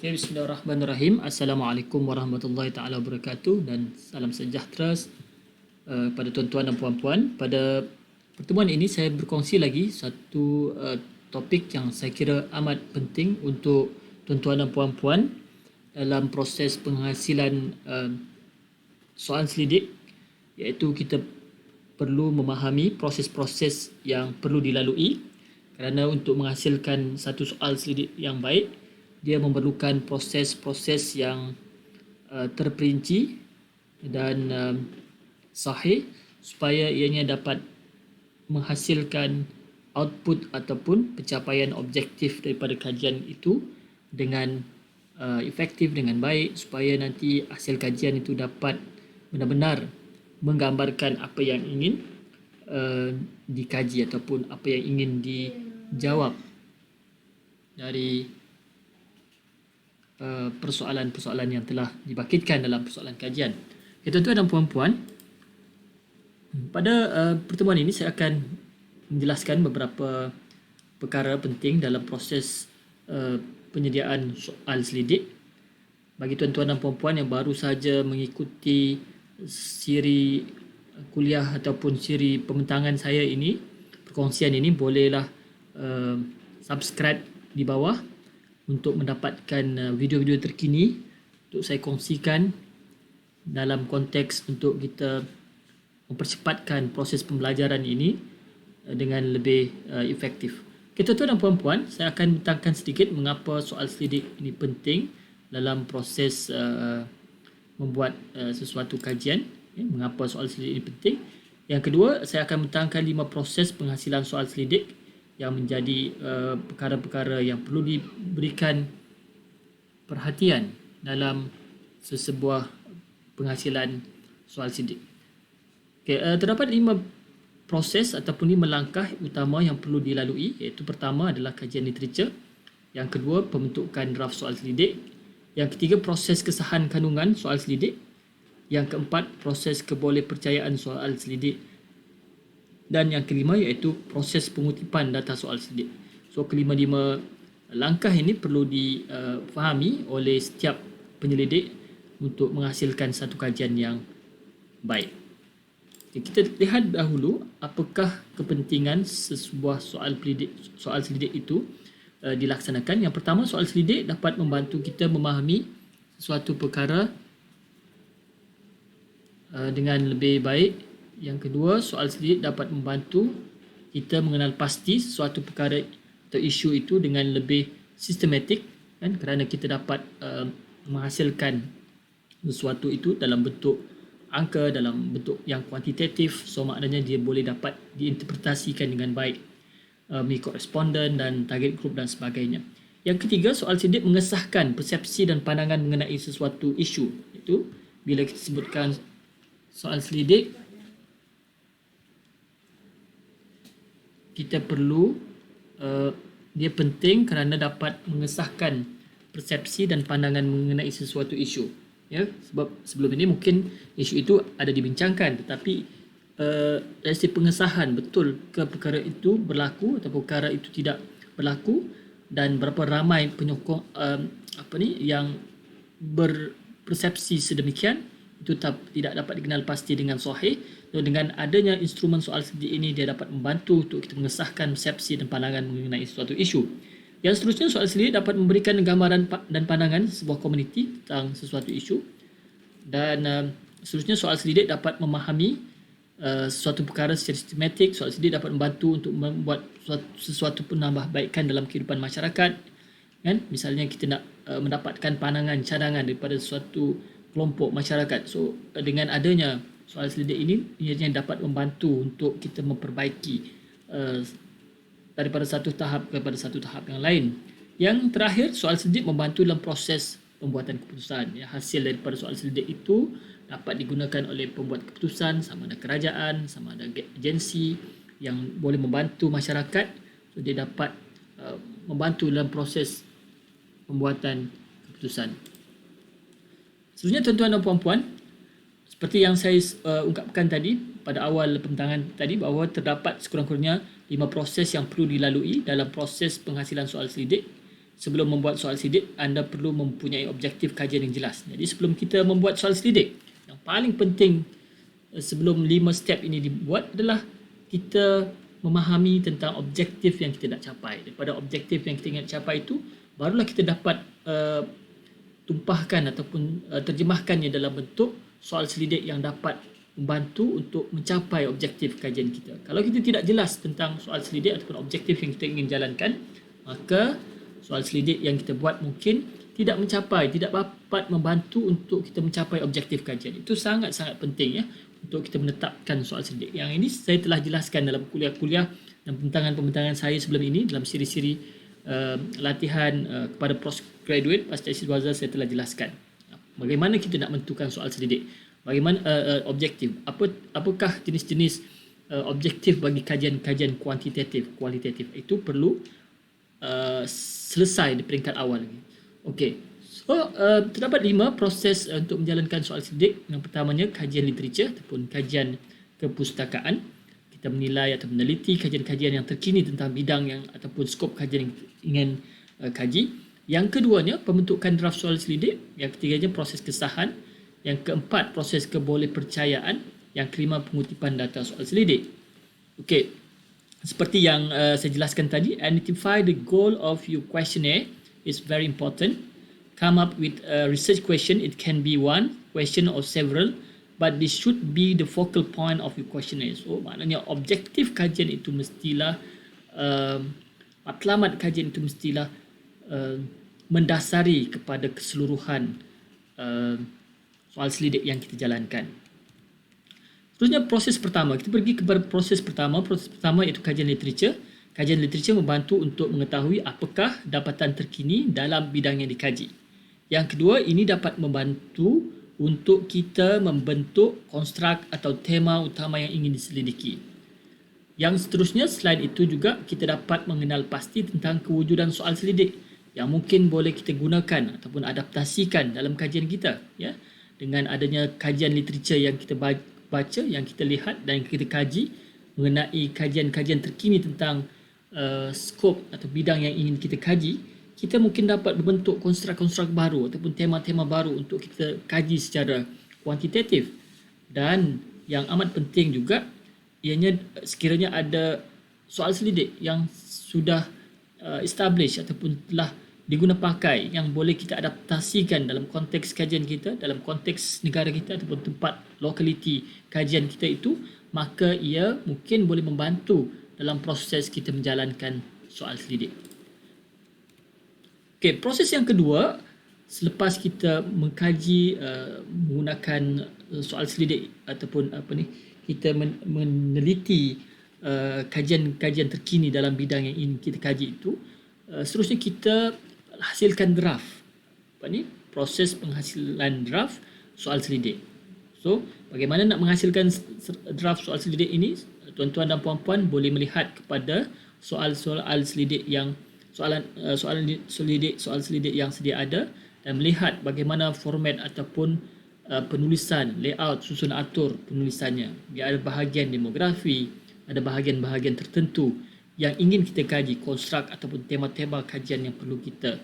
Okay, bismillahirrahmanirrahim. Assalamualaikum warahmatullahi taala wabarakatuh dan salam sejahtera pada tuan-tuan dan puan-puan. Pada pertemuan ini saya berkongsi lagi satu topik yang saya kira amat penting untuk tuan-tuan dan puan-puan dalam proses penghasilan soalan selidik, iaitu kita perlu memahami proses-proses yang perlu dilalui kerana untuk menghasilkan satu soal selidik yang baik dia memerlukan proses-proses yang terperinci dan sahih supaya ianya dapat menghasilkan output ataupun pencapaian objektif daripada kajian itu dengan efektif, dengan baik, supaya nanti hasil kajian itu dapat benar-benar menggambarkan apa yang ingin dikaji ataupun apa yang ingin dijawab dari persoalan-persoalan yang telah dibangkitkan dalam persoalan kajian. Okay, tuan-tuan dan puan-puan, pada pertemuan ini saya akan menjelaskan beberapa perkara penting dalam proses penyediaan soal selidik. Bagi tuan-tuan dan puan-puan yang baru saja mengikuti siri kuliah ataupun siri pembentangan saya ini, perkongsian ini, bolehlah subscribe di bawah untuk mendapatkan video-video terkini untuk saya kongsikan dalam konteks untuk kita mempercepatkan proses pembelajaran ini dengan lebih efektif. Okay, tuan-tuan dan puan-puan, saya akan bentangkan sedikit mengapa soal selidik ini penting dalam proses membuat sesuatu kajian. Mengapa soal selidik ini penting. Yang kedua, saya akan bentangkan 5 proses penghasilan soal selidik yang menjadi perkara-perkara yang perlu diberikan perhatian dalam sesebuah penghasilan soal selidik. Okay, terdapat 5 proses ataupun 5 langkah utama yang perlu dilalui, iaitu pertama adalah kajian literature, yang kedua pembentukan draft soal selidik, yang ketiga proses kesahan kandungan soal selidik, yang keempat proses kebolehpercayaan soal selidik, dan yang kelima iaitu proses pengutipan data soal selidik. So kelima-lima langkah ini perlu difahami oleh setiap penyelidik untuk menghasilkan satu kajian yang baik. Okay, kita lihat dahulu apakah kepentingan sebuah soal selidik itu dilaksanakan. Yang pertama, soal selidik dapat membantu kita memahami sesuatu perkara dengan lebih baik. Yang kedua, soal selidik dapat membantu kita mengenal pasti sesuatu perkara atau isu itu dengan lebih sistematik, kan? Kerana kita dapat menghasilkan sesuatu itu dalam bentuk angka, dalam bentuk yang kuantitatif. So maknanya dia boleh dapat diinterpretasikan dengan baik, mengikut responden dan target group dan sebagainya. Yang ketiga, soal selidik mengesahkan persepsi dan pandangan mengenai sesuatu isu. Itu bila kita sebutkan soal selidik, kita perlu dia penting kerana dapat mengesahkan persepsi dan pandangan mengenai sesuatu isu. Ya, sebab sebelum ini mungkin isu itu ada dibincangkan, tetapi dari segi pengesahan betul ke perkara itu berlaku atau perkara itu tidak berlaku, dan berapa ramai penyokong yang berpersepsi sedemikian, itu tidak dapat dikenal pasti dengan sahih. Dengan adanya instrumen soal selidik ini, dia dapat membantu untuk kita mengesahkan persepsi dan pandangan mengenai suatu isu. Yang seterusnya, soal selidik dapat memberikan gambaran dan pandangan sebuah komuniti tentang sesuatu isu. Dan seterusnya, soal selidik dapat memahami sesuatu perkara secara sistematik. Soal selidik dapat membantu untuk membuat sesuatu penambahbaikan dalam kehidupan masyarakat. Kan? Misalnya kita nak mendapatkan pandangan, cadangan daripada suatu kelompok masyarakat. So dengan adanya soal selidik ini, ianya dapat membantu untuk kita memperbaiki daripada satu tahap kepada satu tahap yang lain. Yang terakhir, soal selidik membantu dalam proses pembuatan keputusan. Ya, hasil daripada soal selidik itu dapat digunakan oleh pembuat keputusan, sama ada kerajaan, sama ada agensi yang boleh membantu masyarakat. So dia dapat membantu dalam proses pembuatan keputusan. Seterusnya, tuan-tuan dan puan-puan, seperti yang saya ungkapkan tadi pada awal pembentangan tadi, bahawa terdapat sekurang-kurangnya 5 proses yang perlu dilalui dalam proses penghasilan soal selidik. sebelum membuat soal selidik, anda perlu mempunyai objektif kajian yang jelas. Jadi sebelum kita membuat soal selidik, yang paling penting sebelum 5 step ini dibuat adalah kita memahami tentang objektif yang kita nak capai. Daripada objektif yang kita ingin capai itu, barulah kita dapat tumpahkan ataupun terjemahkannya dalam bentuk soal selidik yang dapat membantu untuk mencapai objektif kajian kita. Kalau kita tidak jelas tentang soal selidik ataupun objektif yang kita ingin jalankan, maka soal selidik yang kita buat mungkin tidak dapat membantu untuk kita mencapai objektif kajian. Itu sangat-sangat penting ya untuk kita menetapkan soal selidik. Yang ini saya telah jelaskan dalam kuliah-kuliah dan pembentangan-pembentangan saya sebelum ini dalam siri-siri latihan kepada postgraduate pasca Istighuaza. Saya telah jelaskan bagaimana kita nak menentukan soal selidik, bagaimana objektif, apakah jenis-jenis objektif bagi kajian-kajian kualitatif itu perlu selesai di peringkat awal lagi. Okey. So terdapat 5 proses untuk menjalankan soal selidik. Yang pertamanya kajian literature ataupun kajian kepustakaan. Kita menilai atau meneliti kajian-kajian yang terkini tentang bidang yang ataupun skop kajian yang ingin kaji. Yang keduanya pembentukan draft soal selidik. Yang ketiganya proses kesahan. Yang keempat proses kebolehpercayaan. Yang kelima pengutipan data soal selidik. Okey. Seperti yang saya jelaskan tadi, identify the goal of your questionnaire is very important. Come up with a research question. It can be one question or several, but this should be the focal point of your questionnaire. So maknanya objektif kajian itu mestilah matlamat kajian itu mestilah mendasari kepada keseluruhan soal selidik yang kita jalankan. Seterusnya proses pertama. Kita pergi kepada proses pertama. Proses pertama iaitu kajian literature. Kajian literature membantu untuk mengetahui apakah dapatan terkini dalam bidang yang dikaji. Yang kedua, ini dapat membantu untuk kita membentuk konstruk atau tema utama yang ingin diselidiki. Yang seterusnya, selain itu juga kita dapat mengenal pasti tentang kewujudan soal selidik yang mungkin boleh kita gunakan ataupun adaptasikan dalam kajian kita. Ya, dengan adanya kajian literature yang kita baca, yang kita lihat dan yang kita kaji mengenai kajian-kajian terkini tentang skop atau bidang yang ingin kita kaji, kita mungkin dapat membentuk konstruk-konstruk baru ataupun tema-tema baru untuk kita kaji secara kuantitatif. Dan yang amat penting juga ianya sekiranya ada soal selidik yang sudah established ataupun telah diguna pakai yang boleh kita adaptasikan dalam konteks kajian kita, dalam konteks negara kita ataupun tempat lokaliti kajian kita itu, maka ia mungkin boleh membantu dalam proses kita menjalankan soal selidik. Okey, proses yang kedua, selepas kita mengkaji menggunakan soal selidik ataupun kita meneliti kajian-kajian terkini dalam bidang yang ingin kita kaji itu, seterusnya kita hasilkan draft. Proses penghasilan draft soal selidik. So, bagaimana nak menghasilkan draft soal selidik ini? Tuan-tuan dan puan-puan boleh melihat kepada soal-soal selidik yang soal selidik yang sedia ada dan melihat bagaimana format ataupun penulisan, layout, susun atur penulisannya. Dia ada bahagian demografi, ada bahagian-bahagian tertentu yang ingin kita kaji, konstruk ataupun tema-tema kajian yang perlu kita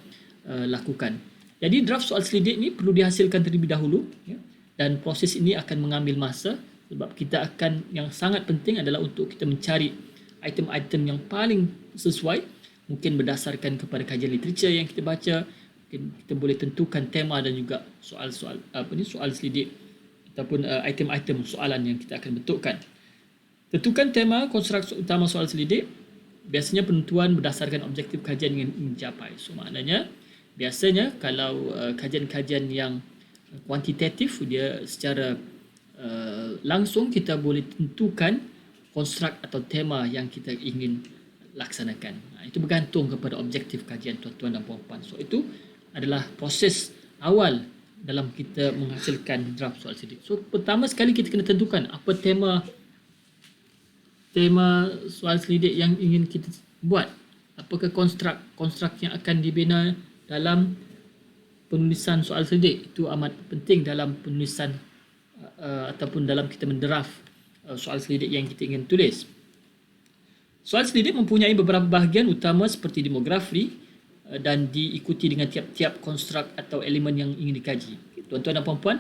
lakukan. Jadi draft soal selidik ini perlu dihasilkan terlebih dahulu, ya, dan proses ini akan mengambil masa sebab kita akan, yang sangat penting adalah untuk kita mencari item-item yang paling sesuai, mungkin berdasarkan kepada kajian literature yang kita baca. Mungkin kita boleh tentukan tema dan juga soal-soal soal selidik ataupun item-item soalan yang kita akan bentukkan. Tentukan tema konstruk utama soal selidik. Biasanya penentuan berdasarkan objektif kajian yang ingin dicapai. So maknanya biasanya kalau kajian-kajian yang kuantitatif, dia secara langsung kita boleh tentukan konstruk atau tema yang kita ingin laksanakan. Itu bergantung kepada objektif kajian tuan-tuan dan puan-puan. So itu adalah proses awal dalam kita menghasilkan draft soal selidik. So pertama sekali kita kena tentukan apa tema soal selidik yang ingin kita buat. Apakah konstruk yang akan dibina dalam penulisan soal selidik. Itu amat penting dalam penulisan ataupun dalam kita mendraft soal selidik yang kita ingin tulis. Soal selidik mempunyai beberapa bahagian utama seperti demografi, dan diikuti dengan tiap-tiap konstruk atau elemen yang ingin dikaji. Tuan-tuan dan puan-puan,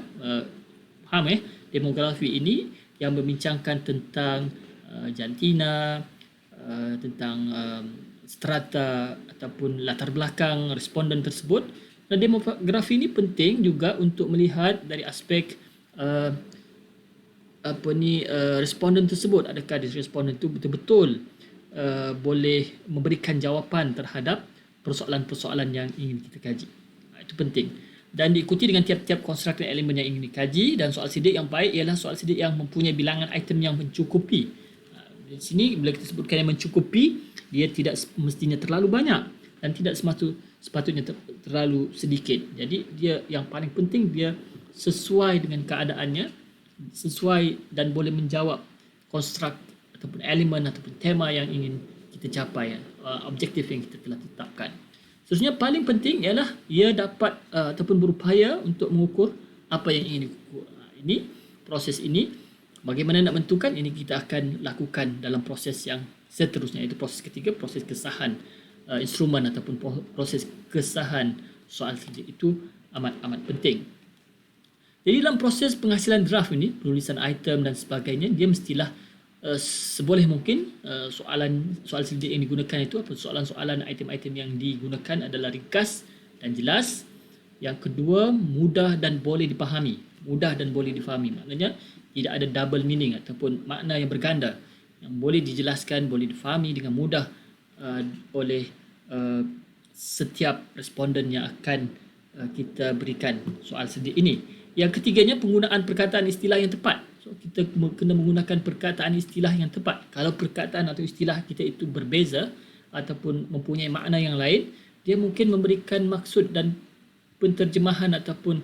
faham demografi ini yang membincangkan tentang jantina, tentang strata ataupun latar belakang responden tersebut. Dan demografi ini penting juga untuk melihat dari aspek responden tersebut, adakah responden itu betul-betul boleh memberikan jawapan terhadap persoalan-persoalan yang ingin kita kaji. Itu penting. Dan diikuti dengan tiap-tiap konstruk dan elemen yang ingin dikaji, dan soal sidik yang baik ialah soal sidik yang mempunyai bilangan item yang mencukupi. Di sini bila kita sebutkan yang mencukupi, dia tidak mestinya terlalu banyak dan tidak sepatutnya terlalu sedikit. Jadi dia yang paling penting dia sesuai dengan keadaannya, sesuai dan boleh menjawab konstruk ataupun elemen ataupun tema yang ingin kita capai, objektif yang kita telah tetapkan. Seterusnya paling penting ialah ia dapat ataupun berupaya untuk mengukur apa yang ingin diukur. Ini proses ini bagaimana nak menentukan, ini kita akan lakukan dalam proses yang seterusnya, iaitu proses ketiga, proses kesahan instrumen ataupun proses kesahan soal sidik. Itu amat penting. Jadi dalam proses penghasilan draft ini, penulisan item dan sebagainya, dia mestilah seboleh mungkin soal sidik yang digunakan itu, soalan-soalan item-item yang digunakan adalah ringkas dan jelas. Yang kedua, mudah dan boleh dipahami. Mudah dan boleh difahami maknanya tidak ada double meaning ataupun makna yang berganda, yang boleh dijelaskan, boleh difahami dengan mudah oleh setiap responden yang akan kita berikan soal sidik ini. Yang ketiganya, penggunaan perkataan istilah yang tepat. So, kita kena menggunakan perkataan istilah yang tepat. Kalau perkataan atau istilah kita itu berbeza ataupun mempunyai makna yang lain, dia mungkin memberikan maksud dan penterjemahan ataupun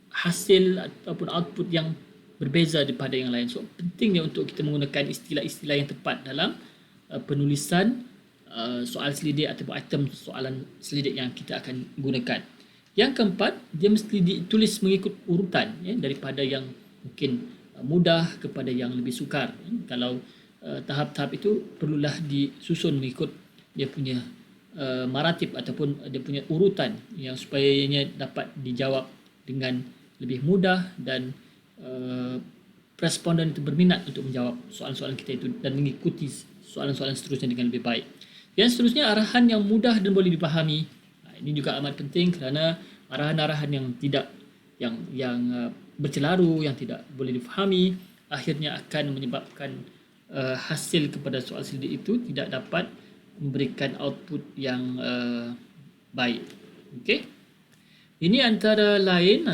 hasil ataupun output yang berbeza daripada yang lain. So, pentingnya untuk kita menggunakan istilah-istilah yang tepat dalam penulisan soal selidik ataupun item soalan selidik yang kita akan gunakan. Yang keempat, dia mesti ditulis mengikut urutan, daripada yang mungkin mudah kepada yang lebih sukar. Kalau tahap-tahap itu perlulah disusun mengikut dia punya maratib ataupun dia punya urutan, yang supayanya dapat dijawab dengan lebih mudah dan responden itu berminat untuk menjawab soalan-soalan kita itu dan mengikuti soalan-soalan seterusnya dengan lebih baik. Yang seterusnya, arahan yang mudah dan boleh dipahami. Ini juga amat penting kerana arahan-arahan yang tidak yang bercelaru, yang tidak boleh difahami, akhirnya akan menyebabkan hasil kepada soal selidik itu tidak dapat memberikan output yang baik. Okey. Ini antara lain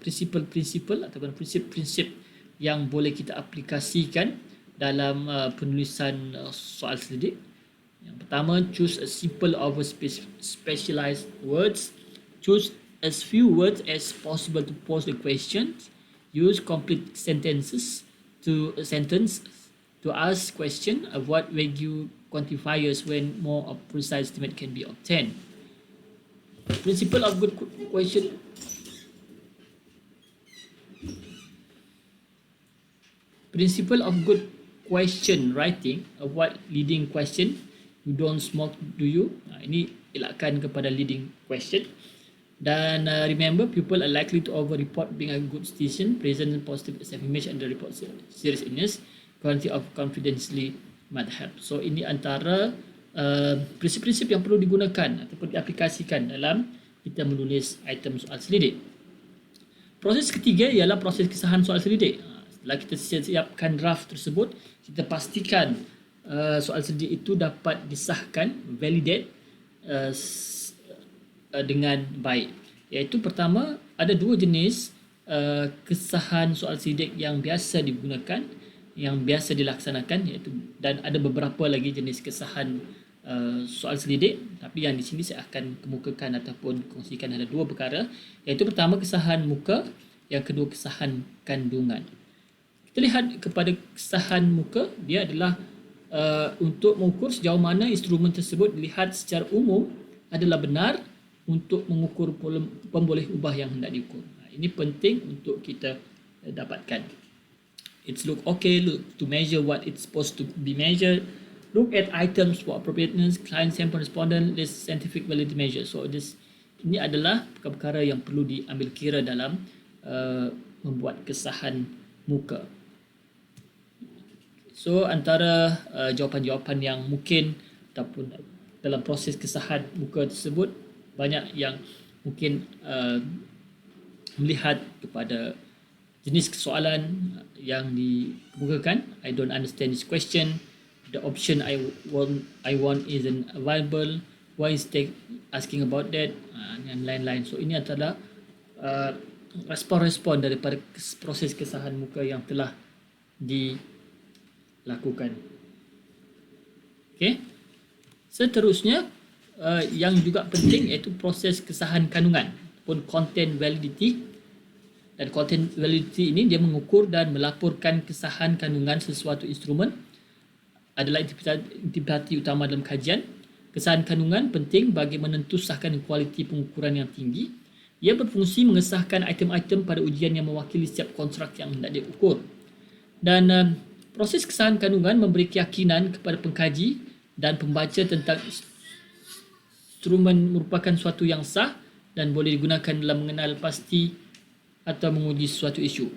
prinsip-prinsip ataupun prinsip-prinsip yang boleh kita aplikasikan dalam penulisan soal selidik. Yang pertama, choose a simple over specialized words. Choose as few words as possible to pose the question. Use complete sentences to ask question. Avoid vague quantifiers when more precise estimate can be obtained. Principle of good question. Principle of good question writing. Avoid leading question. You don't smoke, do you? Ini elakkan kepada leading question. Dan remember, people are likely to over-report being a good citizen, present and positive affirmation and the report seriousness, quality of confidentially might help. So ini antara prinsip-prinsip yang perlu digunakan ataupun diaplikasikan dalam kita menulis item soal selidik. Proses ketiga ialah proses kesahan soal selidik. Setelah kita siapkan draft tersebut, kita pastikan soal selidik itu dapat disahkan, validate dengan baik. Iaitu pertama, ada dua jenis kesahan soal selidik yang biasa digunakan, yang biasa dilaksanakan, iaitu, dan ada beberapa lagi jenis kesahan soal selidik, tapi yang di sini saya akan kemukakan ataupun kongsikan ada dua perkara, iaitu pertama kesahan muka, yang kedua kesahan kandungan. Kita lihat kepada kesahan muka, dia adalah untuk mengukur sejauh mana instrumen tersebut dilihat secara umum adalah benar untuk mengukur pemboleh ubah yang hendak diukur. Ini penting untuk kita dapatkan. It's look okay, look to measure what it's supposed to be measured, look at items for appropriateness, client sample respondent list, scientific validity measure. So ini adalah perkara-perkara yang perlu diambil kira dalam membuat kesahan muka. So antara jawapan-jawapan yang mungkin ataupun dalam proses kesahan muka tersebut, banyak yang mungkin melihat kepada jenis soalan yang dikemukakan. I don't understand this question. The option I want isn't available. Why is they asking about that? Dan lain-lain. So ini adalah respon-respon daripada proses kesahan muka yang telah dilakukan. Okay. Seterusnya yang juga penting iaitu proses kesahan kandungan ataupun content validity. Dan content validity ini dia mengukur dan melaporkan kesahan kandungan sesuatu instrumen adalah intipati utama dalam kajian. Kesahan kandungan penting bagi menentu sahkan kualiti pengukuran yang tinggi. Ia berfungsi mengesahkan item-item pada ujian yang mewakili setiap konstruk yang hendak diukur. Dan proses kesahan kandungan memberi keyakinan kepada pengkaji dan pembaca tentang instrumen merupakan suatu yang sah dan boleh digunakan dalam mengenal pasti atau menguji suatu isu.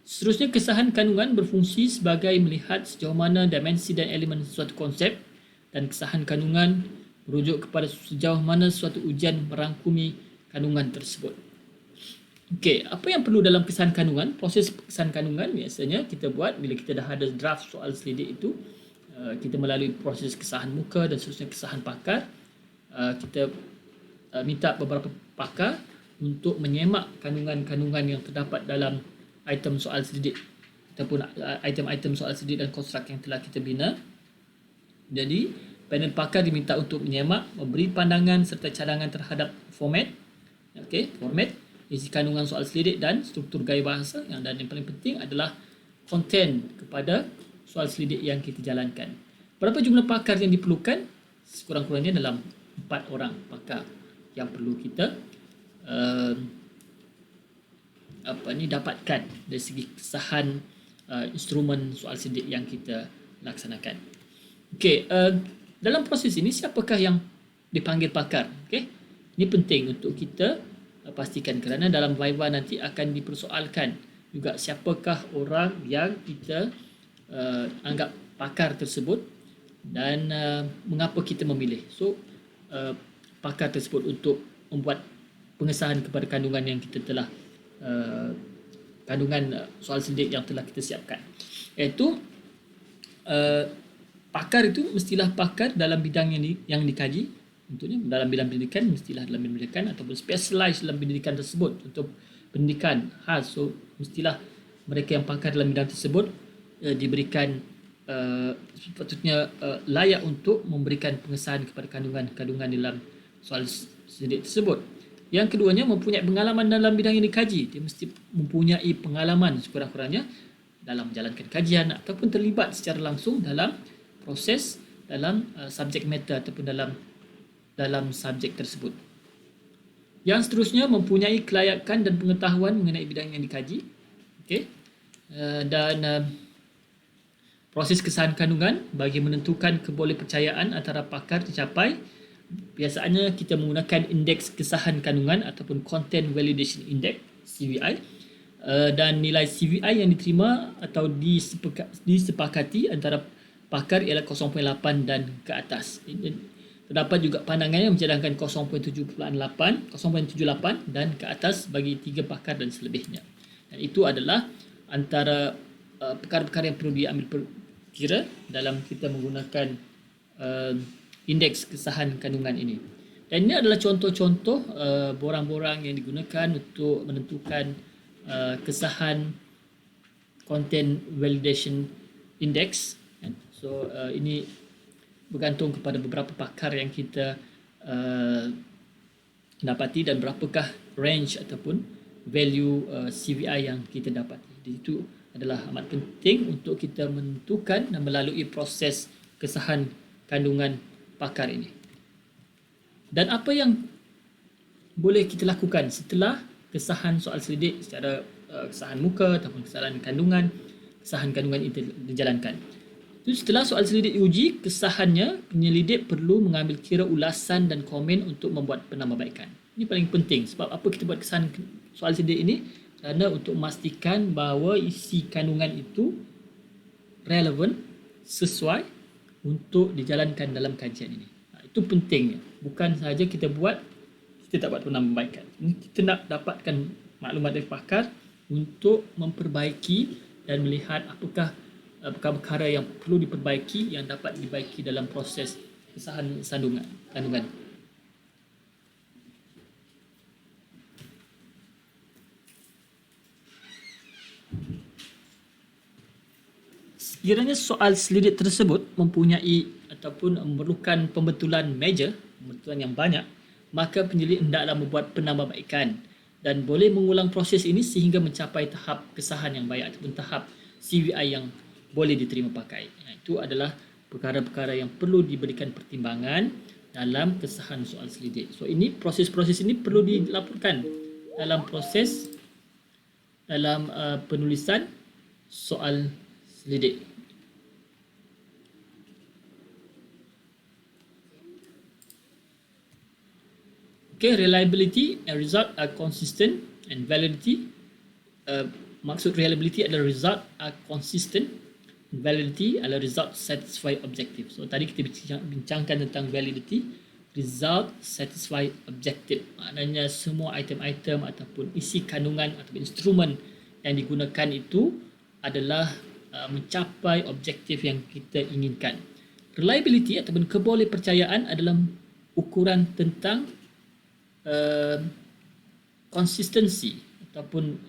Seterusnya, kesahan kandungan berfungsi sebagai melihat sejauh mana dimensi dan elemen suatu konsep, dan kesahan kandungan merujuk kepada sejauh mana suatu ujian merangkumi kandungan tersebut. Okey, apa yang perlu dalam kesahan kandungan? Proses kesahan kandungan biasanya kita buat bila kita dah ada draft soal selidik itu, kita melalui proses kesahan muka dan seterusnya kesahan pakar. Kita minta beberapa pakar untuk menyemak kandungan-kandungan yang terdapat dalam item soal selidik ataupun item-item soal selidik dan konstruk yang telah kita bina. Jadi, panel pakar diminta untuk menyemak, memberi pandangan serta cadangan terhadap format, isi kandungan soal selidik dan struktur gaya bahasa, dan yang paling penting adalah konten kepada soal selidik yang kita jalankan. Berapa jumlah pakar yang diperlukan? Sekurang-kurangnya dalam 4 orang pakar yang perlu kita dapatkan dari segi kesahan instrumen soal selidik yang kita laksanakan. Okey, dalam proses ini siapakah yang dipanggil pakar? Okey, ini penting untuk kita pastikan kerana dalam viva nanti akan dipersoalkan juga siapakah orang yang kita anggap pakar tersebut dan mengapa kita memilih. So pakar tersebut untuk membuat pengesahan kepada kandungan yang kita telah kandungan soal selidik yang telah kita siapkan, iaitu pakar itu mestilah pakar dalam bidang yang dikaji. Tentunya dalam bidang pendidikan mestilah dalam bidang pendidikan ataupun specialize dalam pendidikan tersebut untuk pendidikan khas. So mestilah mereka yang pakar dalam bidang tersebut diberikan sepatutnya layak untuk memberikan pengesahan kepada kandungan-kandungan dalam soal selidik tersebut. Yang keduanya, mempunyai pengalaman dalam bidang yang dikaji. Dia mesti mempunyai pengalaman sekurang-kurangnya dalam menjalankan kajian ataupun terlibat secara langsung dalam proses, dalam subjek matter ataupun dalam subjek tersebut. Yang seterusnya, mempunyai kelayakan dan pengetahuan mengenai bidang yang dikaji. Okey. Dan proses kesahan kandungan bagi menentukan kebolehpercayaan antara pakar tercapai. Biasanya kita menggunakan indeks kesahan kandungan ataupun Content Validation Index, CVI, dan nilai CVI yang diterima atau disepakati antara pakar ialah 0.8 dan ke atas. Terdapat juga pandangan yang mencadangkan 0.78 dan ke atas bagi 3 pakar dan selebihnya. Dan itu adalah antara perkara-perkara yang perlu diambil kira dalam kita menggunakan indeks kesahan kandungan ini. Dan ini adalah contoh-contoh borang-borang yang digunakan untuk menentukan kesahan Content Validation Index. So ini bergantung kepada beberapa pakar yang kita dapati dan berapakah range ataupun value CVI yang kita dapati. Jadi itu adalah amat penting untuk kita menentukan dan melalui proses kesahan kandungan pakar ini. Dan apa yang boleh kita lakukan setelah kesahan soal selidik secara kesahan muka ataupun kesahan kandungan itu dijalankan. Jadi setelah soal selidik diuji, kesahannya penyelidik perlu mengambil kira ulasan dan komen untuk membuat penambahbaikan. Ini paling penting. Sebab apa kita buat kesahan soal selidik ini? Kerana untuk memastikan bahawa isi kandungan itu relevan, sesuai untuk dijalankan dalam kajian ini. Itu pentingnya. Bukan sahaja kita buat, kita tak buat penambahbaikan. Kita nak dapatkan maklumat dari pakar untuk memperbaiki dan melihat apakah perkara yang perlu diperbaiki yang dapat dibaiki dalam proses kesahan kandungan. Sekiranya soal selidik tersebut mempunyai ataupun memerlukan pembetulan major, pembetulan yang banyak, maka penyelidik hendaklah membuat penambahbaikan dan boleh mengulang proses ini sehingga mencapai tahap kesahan yang baik ataupun tahap CVI yang boleh diterima pakai. Itu adalah perkara-perkara yang perlu diberikan pertimbangan dalam kesahan soal selidik. So ini proses-proses ini perlu dilaporkan dalam proses penulisan soal selidik. Okay, reliability and result are consistent and validity. Maksud reliability adalah result are consistent. Validity adalah result satisfy objective. So tadi kita bincangkan tentang validity, result satisfy objective. Maknanya semua item-item ataupun isi kandungan atau instrumen yang digunakan itu adalah mencapai objektif yang kita inginkan. Reliability ataupun kebolehpercayaan adalah ukuran tentang konsistensi ataupun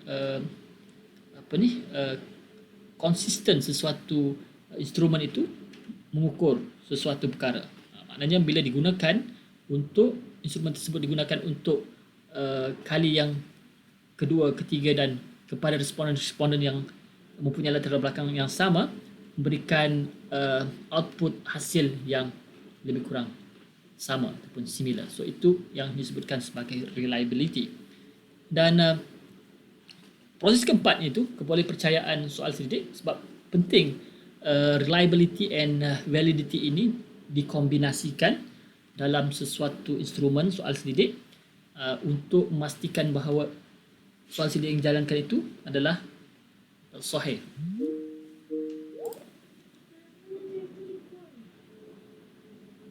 konsisten sesuatu instrumen itu mengukur sesuatu perkara. Maknanya bila digunakan untuk instrumen tersebut digunakan untuk kali yang kedua, ketiga dan kepada responden yang mempunyai latar belakang yang sama, memberikan output hasil yang lebih kurang sama ataupun similar. So itu yang disebutkan sebagai reliability. Dan proses keempatnya itu kebolehpercayaan soal selidik, sebab penting reliability and validity ini dikombinasikan dalam sesuatu instrumen soal selidik untuk memastikan bahawa soal selidik yang dijalankan itu adalah sahih.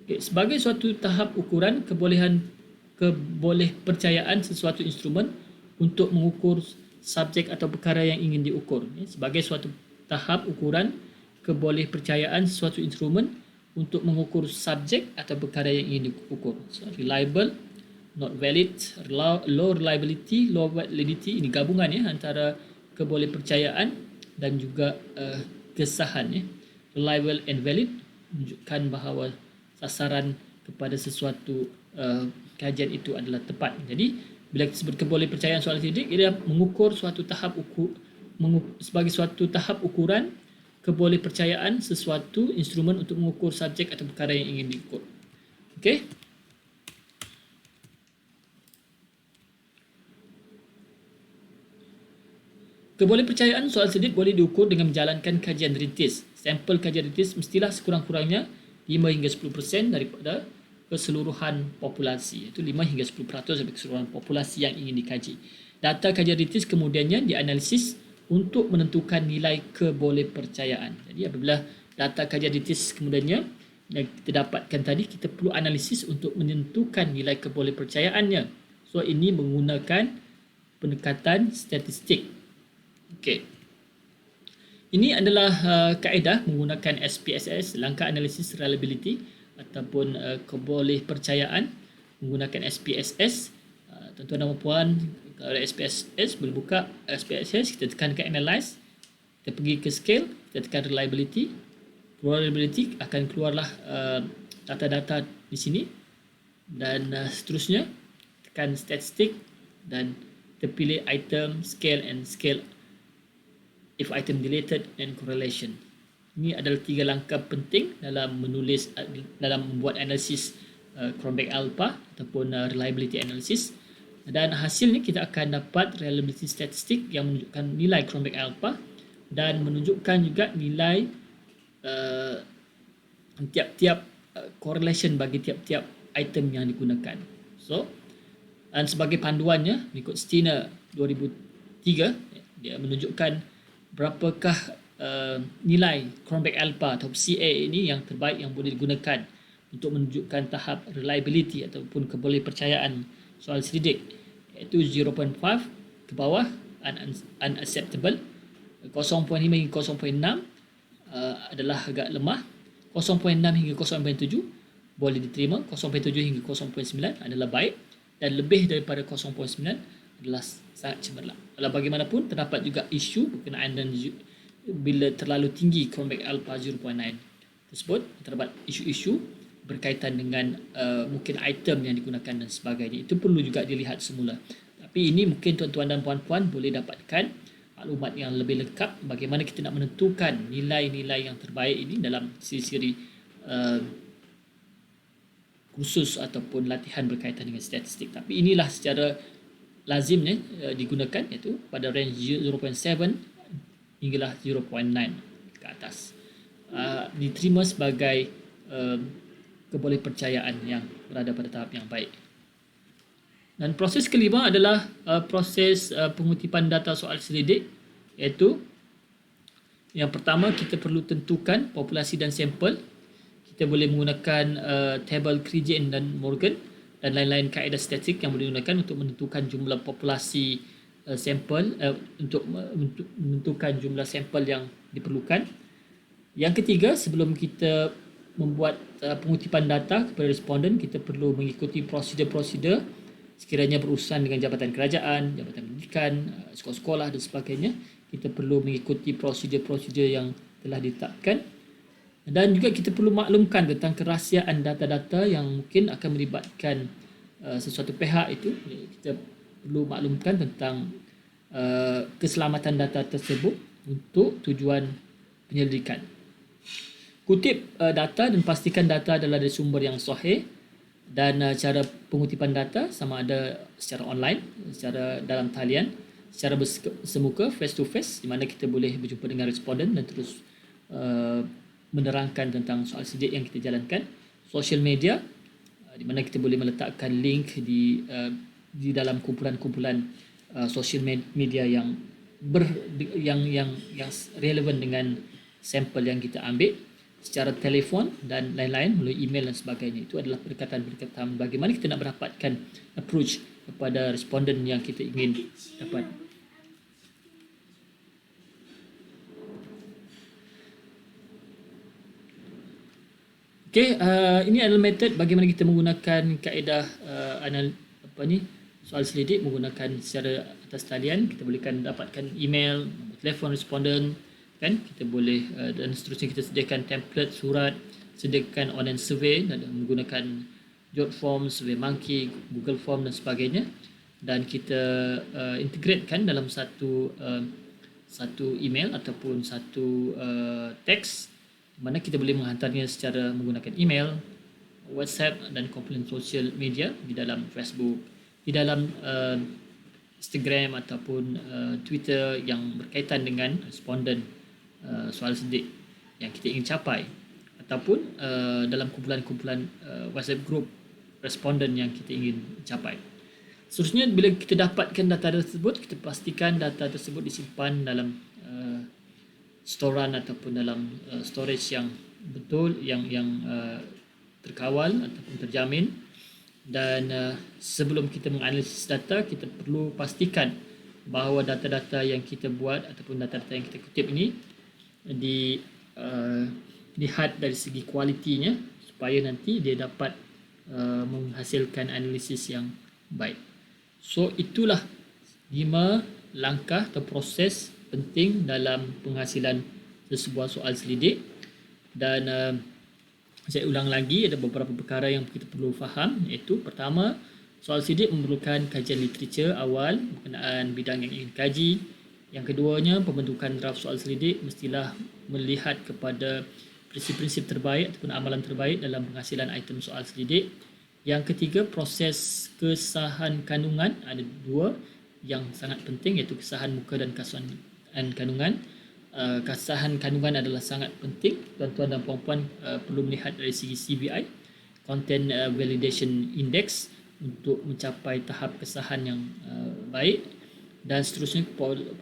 Okay, sebagai suatu tahap ukuran kebolehpercayaan sesuatu instrumen untuk mengukur subjek atau perkara yang ingin diukur. Sebagai suatu tahap ukuran kebolehpercayaan sesuatu instrumen untuk mengukur subjek atau perkara yang ingin diukur. So, reliable, not valid, low reliability, low validity, ini gabungan antara kebolehpercayaan dan juga kesahan. Reliable and valid menunjukkan bahawa sasaran kepada sesuatu kajian itu adalah tepat. Jadi bila disebut kebolehpercayaan soal selidik, ia mengukur suatu tahap sebagai suatu tahap ukuran kebolehpercayaan sesuatu instrumen untuk mengukur subjek atau perkara yang ingin diukur. Okey. Kebolehpercayaan soal selidik boleh diukur dengan menjalankan kajian rintis. Sampel kajian rintis mestilah sekurang-kurangnya 5 hingga 10% daripada keseluruhan populasi, iaitu 5 hingga 10% dari keseluruhan populasi yang ingin dikaji. Data kajian rintis kemudiannya dianalisis untuk menentukan nilai kebolehpercayaan. Jadi apabila data kajian rintis kemudiannya yang kita dapatkan tadi, kita perlu analisis untuk menentukan nilai kebolehpercayaannya. So ini menggunakan pendekatan statistik. Okey. Ini adalah kaedah menggunakan SPSS, langkah analisis reliability ataupun kebolehpercayaan menggunakan SPSS. Tuan-tuan dan puan, kalau SPSS boleh buka SPSS, kita tekankan analyze, kita pergi ke scale, kita tekan reliability. Reliability akan keluarlah data-data di sini dan seterusnya tekan statistik dan kita pilih item, scale and scale if item related and correlation. Ini adalah 3 langkah penting dalam membuat analisis Cronbach alpha ataupun reliability analysis. Dan hasilnya kita akan dapat reliability statistik yang menunjukkan nilai Cronbach alpha dan menunjukkan juga nilai uh, tiap-tiap correlation bagi tiap-tiap item yang digunakan. So, dan sebagai panduannya, mengikut Steiner 2003, dia menunjukkan berapakah nilai Cronbach Alpha atau CA ini yang terbaik yang boleh digunakan untuk menunjukkan tahap reliability ataupun kebolehpercayaan soal selidik, iaitu 0.5 ke bawah unacceptable, 0.5 hingga 0.6 adalah agak lemah, 0.6 hingga 0.7 boleh diterima, 0.7 hingga 0.9 adalah baik, dan lebih daripada 0.9 adalah sangat cemerlang. Walau bagaimanapun, terdapat juga isu berkenaan dan bila terlalu tinggi Cronbach Alpha 0.9 tersebut, terdapat isu-isu berkaitan dengan mungkin item yang digunakan dan sebagainya. Itu perlu juga dilihat semula. Tapi ini mungkin tuan-tuan dan puan-puan boleh dapatkan maklumat yang lebih lengkap bagaimana kita nak menentukan nilai-nilai yang terbaik ini dalam siri-siri kursus ataupun latihan berkaitan dengan statistik. Tapi inilah secara lazimnya digunakan, iaitu pada range 0.7 hinggalah 0.9 ke atas. Diterima sebagai kebolehpercayaan yang berada pada tahap yang baik. Dan proses kelima adalah proses pengutipan data soal selidik, iaitu yang pertama kita perlu tentukan populasi dan sampel. Kita boleh menggunakan tabel Krigén dan Morgan dan lain-lain kaedah statistik yang boleh digunakan untuk menentukan jumlah populasi sampel, untuk menentukan jumlah sampel yang diperlukan. Yang ketiga, sebelum kita membuat pengutipan data kepada responden, kita perlu mengikuti prosedur-prosedur sekiranya berurusan dengan jabatan kerajaan, jabatan pendidikan, sekolah-sekolah dan sebagainya. Kita perlu mengikuti prosedur-prosedur yang telah ditetapkan, dan juga kita perlu maklumkan tentang kerahsiaan data-data yang mungkin akan melibatkan sesuatu pihak itu. Kita perlu maklumkan tentang keselamatan data tersebut untuk tujuan penyelidikan. Kutip data dan pastikan data adalah dari sumber yang sahih, dan cara pengutipan data sama ada secara online, secara dalam talian, secara bersemuka, face to face, di mana kita boleh berjumpa dengan responden dan terus menerangkan tentang soal selidik yang kita jalankan. Social media, di mana kita boleh meletakkan link di dalam kumpulan-kumpulan social media yang relevan dengan sampel yang kita ambil, secara telefon dan lain-lain, melalui email dan sebagainya. Itu adalah pendekatan bagaimana kita nak mendapatkan approach kepada responden yang kita ingin dapat. Okey, ini adalah metod bagaimana kita menggunakan kaedah soal selidik menggunakan secara atas talian. Kita bolehkan dapatkan email, telefon responden, kan? Kita boleh dan seterusnya kita sediakan template surat, sediakan online survey dan menggunakan Jotform, SurveyMonkey, Google Form dan sebagainya, dan kita integratekan dalam satu email ataupun satu teks, mana kita boleh menghantarnya secara menggunakan email, WhatsApp dan kumpulan sosial media di dalam Facebook, di dalam Instagram ataupun Twitter yang berkaitan dengan responden soal selidik yang kita ingin capai, ataupun dalam kumpulan-kumpulan WhatsApp group responden yang kita ingin capai. Seterusnya, bila kita dapatkan data tersebut, kita pastikan data tersebut disimpan dalam storan ataupun dalam storage yang betul, yang terkawal ataupun terjamin. Dan sebelum kita menganalisis data, kita perlu pastikan bahawa data-data yang kita buat ataupun data-data yang kita kutip ini dilihat dari segi kualitinya, supaya nanti dia dapat menghasilkan analisis yang baik. So itulah 5 langkah atau proses penting dalam penghasilan sesebuah soal selidik. Dan saya ulang lagi, ada beberapa perkara yang kita perlu faham, iaitu pertama, soal selidik memerlukan kajian literatur awal berkenaan bidang yang ingin kaji. Yang keduanya, pembentukan draft soal selidik mestilah melihat kepada prinsip-prinsip terbaik ataupun amalan terbaik dalam penghasilan item soal selidik. Yang ketiga, proses kesahan kandungan. Ada 2 yang sangat penting, iaitu kesahan muka dan kesahan kandungan. kesahan kandungan adalah sangat penting. Tuan-tuan dan puan-puan perlu melihat dari segi CVI, Content Validation Index, untuk mencapai tahap kesahan yang baik. Dan seterusnya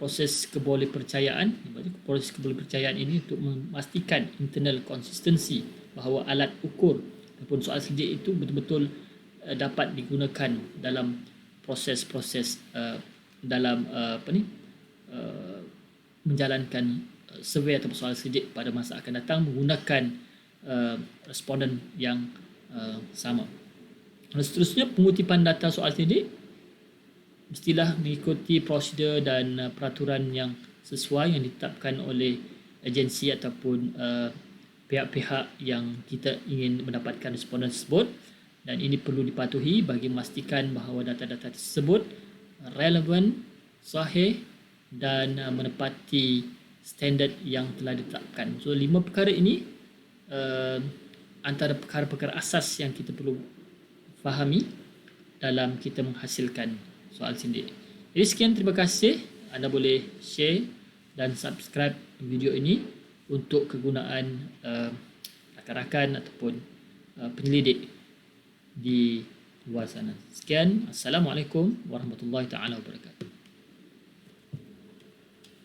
proses kebolehpercayaan. Proses kebolehpercayaan ini untuk memastikan internal consistency, bahawa alat ukur ataupun soal sedik itu betul-betul dapat digunakan dalam proses-proses dalam menjalankan survey atau soal sedik pada masa akan datang menggunakan responden yang sama. Dan seterusnya, pengutipan data soal sedik mestilah mengikuti prosedur dan peraturan yang sesuai yang ditetapkan oleh agensi ataupun pihak-pihak yang kita ingin mendapatkan responden tersebut, dan ini perlu dipatuhi bagi memastikan bahawa data-data tersebut relevan, sahih dan menepati standard yang telah ditetapkan. So 5 perkara ini antara perkara-perkara asas yang kita perlu fahami dalam kita menghasilkan soal sindik. Jadi sekian, terima kasih. Anda boleh share dan subscribe video ini untuk kegunaan rakan-rakan ataupun penyelidik di luar sana. Sekian, Assalamualaikum warahmatullahi taala wabarakatuh.